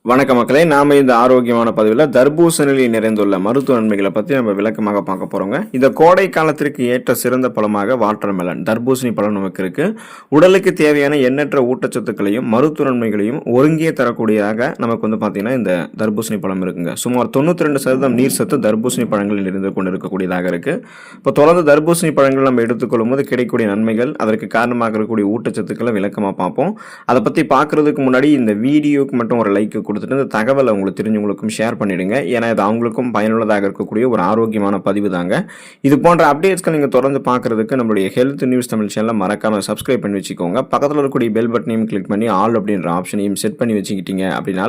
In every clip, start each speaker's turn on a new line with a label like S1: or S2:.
S1: வணக்க மக்களே, நாம இந்த ஆரோக்கியமான பதிவில் தர்பூசணியில் நிறைந்துள்ள மருத்துவ நன்மைகளை பற்றி நம்ம விளக்கமாக பார்க்க போகிறோங்க. இந்த கோடை காலத்திற்கு ஏற்ற சிறந்த பழமாக வாட்டர்மெலன் தர்பூசணி பழம் நமக்கு இருக்கு. உடலுக்கு தேவையான எண்ணற்ற ஊட்டச்சத்துக்களையும் மருத்துவ நன்மைகளையும் ஒருங்கே தரக்கூடியதாக நமக்கு பார்த்தீங்கன்னா இந்த தர்பூசணி பழம் இருக்குங்க. சுமார் 92% நீர் சத்து தர்பூசணி பழங்களில் இருந்து கொண்டு இருக்கக்கூடியதாக இருக்கு. இப்போ தொடர்ந்து தர்பூசணி பழங்கள் நம்ம எடுத்துக்கொள்ளும் போது கிடைக்கக்கூடிய நன்மைகள், அதற்கு காரணமாக இருக்கக்கூடிய ஊட்டச்சத்துக்களை விளக்கமாக பார்ப்போம். அதை பற்றி பார்க்கறதுக்கு முன்னாடி இந்த வீடியோக்கு மட்டும் ஒரு லைக் கொடுத்துட்டு இந்த தகவலை உங்களுக்கு தெரிஞ்சவங்களுக்கும் ஷேர் பண்ணிடுங்க. ஏன்னா இது அவங்களுக்கும் பயனுள்ளதாக இருக்கக்கூடிய ஒரு ஆரோக்கியமான பதிவு தாங்க. இது போன்ற அப்டேட்ஸ்கள் நீங்கள் தொடர்ந்து பார்க்கறதுக்கு நம்மளுடைய ஹெல்த் நியூஸ் தமிழ் சேனலை மறக்காம சப்ஸ்கிரைப் பண்ணி வச்சுக்கோங்க. பக்கத்தில் இருக்கக்கூடிய பெல் பட்டனையும் கிளிக் பண்ணி ஆல் அப்படின்ற ஆப்ஷனையும் செட் பண்ணி வச்சுக்கிட்டீங்க அப்படின்னா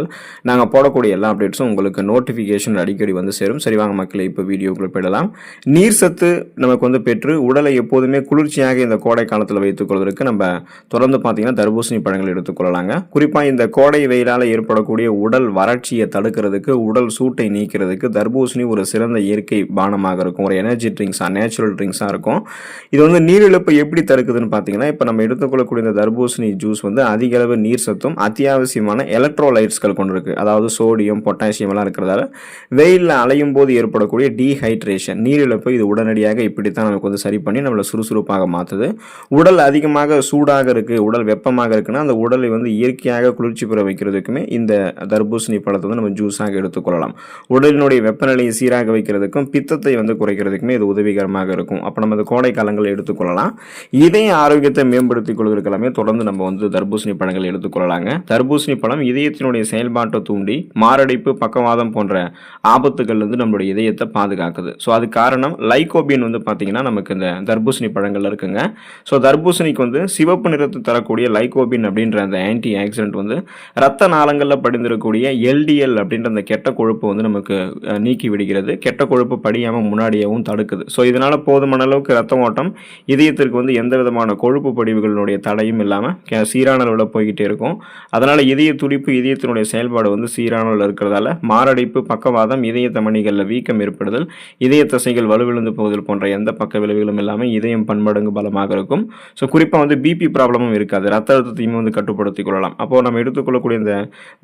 S1: நாங்கள் போடக்கூடிய எல்லா அப்டேட்ஸும் உங்களுக்கு நோட்டிஃபிகேஷன் அடிக்கடி வந்து சேரும். சரி வாங்க மக்களே, இப்போ வீடியோக்குள்ள போயிடலாம். நீர் சத்து நமக்கு பெற்று உடலை எப்போதுமே குளிர்ச்சியாக இந்த கோடை காலத்தில் வைத்துக் கொள்வதற்கு நம்ம தொடர்ந்து பார்த்தீங்கன்னா தர்பூசணி பழங்கள் எடுத்துக்கொள்ளலாங்க. குறிப்பாக இந்த கோடை வெயிலால் ஏற்படக்கூடிய உடல் வறட்சியை தடுக்கிறதுக்கு, உடல் சூட்டை நீக்கிறதுக்கு தர்பூசணி ஒரு சிறந்த இயற்கை பானமாக இருக்கும். ஒரு எனர்ஜி ட்ரிங்க்ஸாக, நேச்சுரல் ட்ரிங்க்ஸாக இருக்கும். இது நீரிழப்பை எப்படி தடுக்குதுன்னு பார்த்தீங்கன்னா, இப்போ நம்ம எடுத்துக்கொள்ளக்கூடிய இந்த தர்பூசணி ஜூஸ் அதிக அளவு நீர் சத்தும் அத்தியாவசியமான எலக்ட்ரோலைட்ஸ்கள் கொண்டிருக்கு. அதாவது சோடியம், பொட்டாசியம் எல்லாம் இருக்கிறதால வெயிலில் அலையும் போது ஏற்படக்கூடிய டீஹைட்ரேஷன், நீரிழப்பை இது உடனடியாக இப்படித்தான் நமக்கு சரி பண்ணி நம்மளை சுறுசுறுப்பாக மாற்றுது. உடல் அதிகமாக சூடாக இருக்குது, உடல் வெப்பமாக இருக்குன்னா அந்த உடலை இயற்கையாக குளிர்ச்சி பெற வைக்கிறதுக்குமே இந்த தர்பூசணி பழத்தை நம்ம ஜூஸாக எடுத்துக்கொள்ளலாம். உடலினுடைய வெப்பநிலையை சீராக வைக்கிறதுக்கும் பித்தத்தை குறைக்கிறதுக்குமே இது உதவிகரமாக இருக்கும். அப்போ நம்ம இந்த கோடை காலங்களில் எடுத்துக்கொள்ளலாம். இதய ஆரோக்கியத்தை மேம்படுத்திக் கொள்வதற்கெல்லாமே தொடர்ந்து நம்ம தர்பூசணி பழங்கள் எடுத்துக்கொள்ளலாங்க. தர்பூசணி பழம் இதயத்தினுடைய செயல்பாட்டை தூண்டி மாரடைப்பு, பக்கவாதம் போன்ற ஆபத்துகள் நம்மளுடைய இதயத்தை பாதுகாக்குது. ஸோ அது காரணம் லைகோபின் பார்த்தீங்கன்னா நமக்கு இந்த தர்பூசணி பழங்கள் இருக்குங்க. ஸோ தர்பூசணிக்கு சிவப்பு நிறத்தை தரக்கூடிய லைகோபின் அப்படின்ற அந்த ஆன்டி ஆக்சிடென்ட் ரத்த நாளங்களில் படிந்திருக்கக்கூடிய எல்டிஎல் அப்படின்ற அந்த கெட்ட கொழுப்பு நமக்கு நீக்கி விடுகிறது. கெட்ட கொழுப்பு படியாமல் முன்னாடியாகவும் தடுக்குது. ஸோ இதனால் போதுமான அளவுக்கு ரத்த ஓட்டம் இதயத்திற்கு எந்த விதமான கொழுப்பு படிவுகளுடைய தடையும் இல்லாமல் சீரான அளவில் போய்கிட்டே இருக்கும். அதனால் இதய துடிப்பு, இதயத்தினுடைய செயல்பாடு சீரான அளவில் இருக்கிறதால மாரடைப்பு, பக்கவாதம், இதய தமனிகளில் வீக்கம் ஏற்படுதல், இதய தசைகள் வலுவிழந்து போவதில் போன்ற எந்த பக்க விளைவுகளும் இல்லாமல் இதயம் பன்மடங்கு பலமாக இருக்கும். ஸோ குறிப்பாக பிபி ப்ராப்ளமும் இருக்காது. ரத்த அழுத்தத்தையும் கட்டுப்படுத்திக் கொள்ளலாம். அப்போது நம்ம எடுத்துக்கொள்ளக்கூடிய இந்த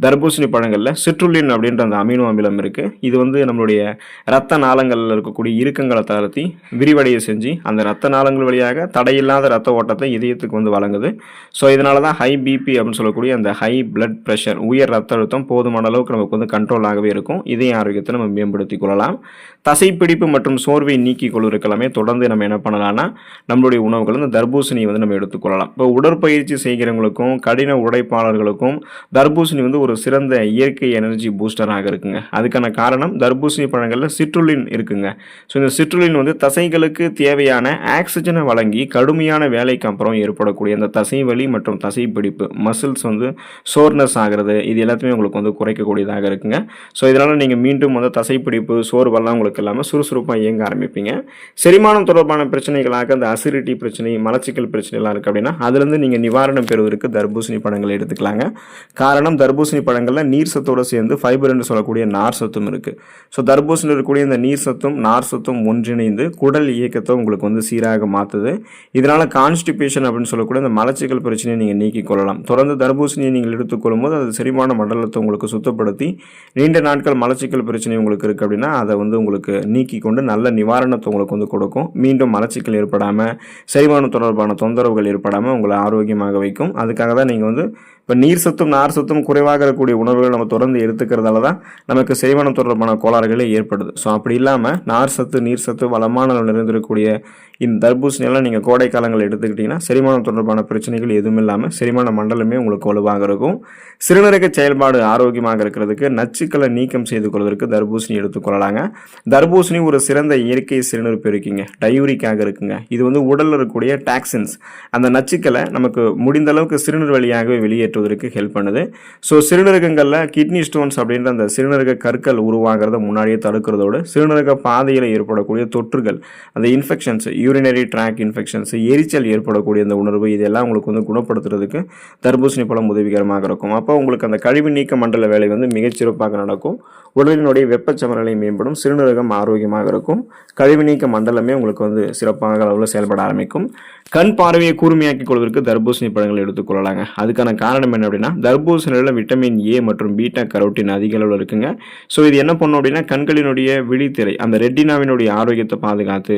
S1: தர்பூசணி பழங்களில் சிட்ருலின் அப்படின்ற அந்த அமினோ அமிலம் இருக்குது. இது நம்மளுடைய ரத்த நாளங்களில் இருக்கக்கூடிய இறுக்கங்களை தளர்த்தி விரிவடைய செஞ்சு அந்த ரத்த நாளங்கள் வழியாக தடையில்லாத ரத்த ஓட்டத்தை இதயத்துக்கு வழங்குது. ஸோ இதனால தான் ஹை பிபி அப்படின்னு சொல்லக்கூடிய அந்த ஹை பிளட் ப்ரெஷர், உயர் ரத்த அழுத்தம் போதுமான அளவுக்கு நமக்கு கண்ட்ரோலாகவே இருக்கும். இதய ஆரோக்கியத்தை நம்ம மேம்படுத்திக் கொள்ளலாம். தசைப்பிடிப்பு மற்றும் சோர்வை நீக்கிக் கொள்வதற்கெல்லாமே தொடர்ந்து நம்ம என்ன பண்ணலாம்னா நம்மளுடைய உணவுகள் இந்த தர்பூசணி நம்ம எடுத்துக்கொள்ளலாம். இப்போ உடற்பயிற்சி செய்கிறவங்களுக்கும் கடின உழைப்பாளர்களுக்கும் தர்பூசணி ஒரு சிறந்த இயற்கை எனர்ஜி பூஸ்டராக இருக்குங்க. அதுக்கான காரணம் தர்பூசணி பழங்களில் சிட்ருலின் இருக்குங்க. ஸோ இந்த சிட்ருலின் தசைகளுக்கு தேவையான ஆக்சிஜனை வழங்கி கடுமையான வேலைக்கு அப்புறம் ஏற்படக்கூடிய அந்த தசை வலி மற்றும் தசை பிடிப்பு, மசில்ஸ் சோர்னஸ் ஆகிறது, இது எல்லாத்தையுமே உங்களுக்கு குறைக்கக்கூடியதாக இருக்குங்க. ஸோ இதனால் நீங்கள் மீண்டும் தசைப்பிடிப்பு, சோர்வெல்லாம் உங்களுக்கு இல்லாமல் சுறுசுறுப்பாக இயங்க ஆரம்பிப்பீங்க. செரிமானம் தொடர்பான பிரச்சனைகளாக அந்த அசிடிட்டி பிரச்சனை, மலச்சிக்கல் பிரச்சனைலாம் இருக்குது அப்படின்னா அதுலேருந்து நீங்கள் நிவாரணம் பெறுவதற்கு தர்பூசணி பழங்களை எடுத்துக்கலாங்க. காரணம் தர்பூசணி பழங்களில் நீர் சத்தோடு சேர்ந்து ஃபைபர் என்று சொல்லக்கூடிய நார் சத்தும் இருக்குது. ஸோ தர்பூசணியில் இருக்கக்கூடிய இந்த நீர் சத்தும் நார் சத்தும் ஒன்றிணைந்து குடல் இயக்கத்தை உங்களுக்கு சீராக மாற்றுது. இதனால் கான்ஸ்டிபேஷன் அப்படின்னு சொல்லக்கூடிய இந்த மலச்சிக்கல் பிரச்சனையை நீங்கள் நீக்கிக் கொள்ளலாம். தொடர்ந்து தர்பூசணியை நீங்கள் எடுத்துக்கொள்ளும் போது அது செரிமான மண்டலத்தை உங்களுக்கு சுத்தப்படுத்தி நீண்ட நாட்கள் மலச்சிக்கல் பிரச்சனை உங்களுக்கு இருக்குது அப்படின்னா அதை உங்களுக்கு நீக்கி கொண்டு நல்ல நிவாரணத்தை உங்களுக்கு கொடுக்கும். மீண்டும் மலச்சிக்கல் ஏற்படாமல், செரிமானம் தொடர்பான தொந்தரவுகள் ஏற்படாமல் உங்களை ஆரோக்கியமாக வைக்கும். அதுக்காக தான் நீங்கள் இப்போ நீர் சத்தும் நார் சத்தும் குறைவாக இருக்கக்கூடிய உணவுகள் நம்ம தொடர்ந்து எடுத்துக்கிறதால தான் நமக்கு செரிமானம் தொடர்பான கோளாறுகளே ஏற்படுது. ஸோ அப்படி இல்லாமல் நார் சத்து, நீர் சத்து வளமான நிறைந்திருக்கக்கூடிய இந்த தர்பூசணியெல்லாம் நீங்கள் கோடை காலங்கள் எடுத்துக்கிட்டிங்கன்னா செரிமானம் தொடர்பான பிரச்சனைகள் எதுவும் இல்லாமல் செரிமான மண்டலமே உங்களுக்கு வலுவாக இருக்கும். சிறுநீரக செயல்பாடு ஆரோக்கியமாக இருக்கிறதுக்கு, நச்சுக்களை நீக்கம் செய்து கொள்வதற்கு தர்பூசணி எடுத்துக்கொள்ளலாங்க. தர்பூசணி ஒரு சிறந்த இயற்கை சிறுநீர் பெருக்கிங்க, டயூரிக்காக இருக்குங்க. இது உடலில் இருக்கக்கூடிய டாக்ஸின்ஸ், அந்த நச்சுக்களை நமக்கு முடிந்த அளவுக்கு சிறுநீர் வழியாகவே வெளியேற்றுவதற்கு ஹெல்ப் பண்ணுது. ஸோ சிறுநீரகங்களில் கிட்னி ஸ்டோன்ஸ் அப்படின்ற அந்த சிறுநீரக கற்கள் உருவாகிறத முன்னாடியே தடுக்கிறதோடு சிறுநீரக பாதையில் ஏற்படக்கூடிய தொற்றுகள், அந்த இன்ஃபெக்ஷன்ஸ், யூரினரி ட்ராக் இன்ஃபெக்ஷன்ஸ், எரிச்சல் ஏற்படக்கூடிய அந்த உணர்வு, இதெல்லாம் உங்களுக்கு குணப்படுத்துறதுக்கு தர்பூசணி பழம் உதவிகரமாக இருக்கும். அப்போ உங்களுக்கு அந்த கழிவு நீக்க மண்டல வேலை மிகச்சிறப்பாக நடக்கும். உடலினுடைய வெப்பச்சமநிலை மேம்படும், சிறுநீரகம் ஆரோக்கியமாக இருக்கும், கழிவு நீக்க மண்டலமே உங்களுக்கு சிறப்பாக அளவில் செயல்பட ஆரம்பிக்கும். கண் பார்வையை கூர்மையாக்கிக் கொள்வதற்கு தர்பூசணி பழங்கள் எடுத்துக்கொள்ளலாங்க. அதுக்கான காரணம் காரணம் என்ன அப்படின்னா தர்பூசணியில் விட்டமின் ஏ மற்றும் பீட்டா கரோட்டின் அதிக அளவில் இருக்குங்க. ஸோ இது என்ன பண்ணும் அப்படின்னா கண்களினுடைய விழித்திரை அந்த ரெட்டினாவினுடைய ஆரோக்கியத்தை பாதுகாத்து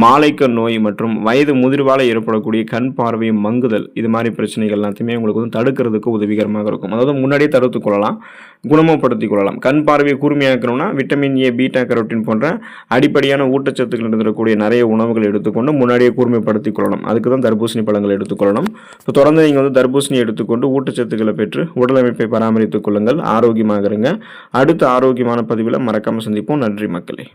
S1: மாலைக்கண் நோய் மற்றும் வயது முதிர்வால் ஏற்படக்கூடிய கண் பார்வை மங்குதல் இது மாதிரி பிரச்சனைகள் எல்லாத்தையுமே உங்களுக்கு வந்து தடுக்கிறதுக்கு உதவிகரமாக இருக்கும். அதாவது முன்னாடியே தடுத்துக் கொள்ளலாம், குணமப்படுத்திக் கொள்ளலாம். கண் பார்வையை கூர்மையாக்கணும்னா விட்டமின் ஏ பீட்டா கரோட்டின் போன்ற அடிப்படையான ஊட்டச்சத்துக்கள் இருக்கக்கூடிய நிறைய உணவுகள் எடுத்துக்கொண்டு முன்னாடியே கூர்மைப்படுத்திக் கொள்ளணும். அதுக்கு தான் தர்பூசணி பழங்களை எடுத்துக்கொள்ளணும். இப்போ தொடர்ந்து நீங்கள் வந்து தர்பூசணி எடுத்துக்கொண்டு ஊட்டச்சத்துக்களை பெற்று உடல் அமைப்பை பராமரித்துக் கொள்ளுங்கள். ஆரோக்கியமாக இருங்க. அடுத்த ஆரோக்கியமான பதிவில் மறக்காமல் சந்திப்போம். நன்றி மக்களே.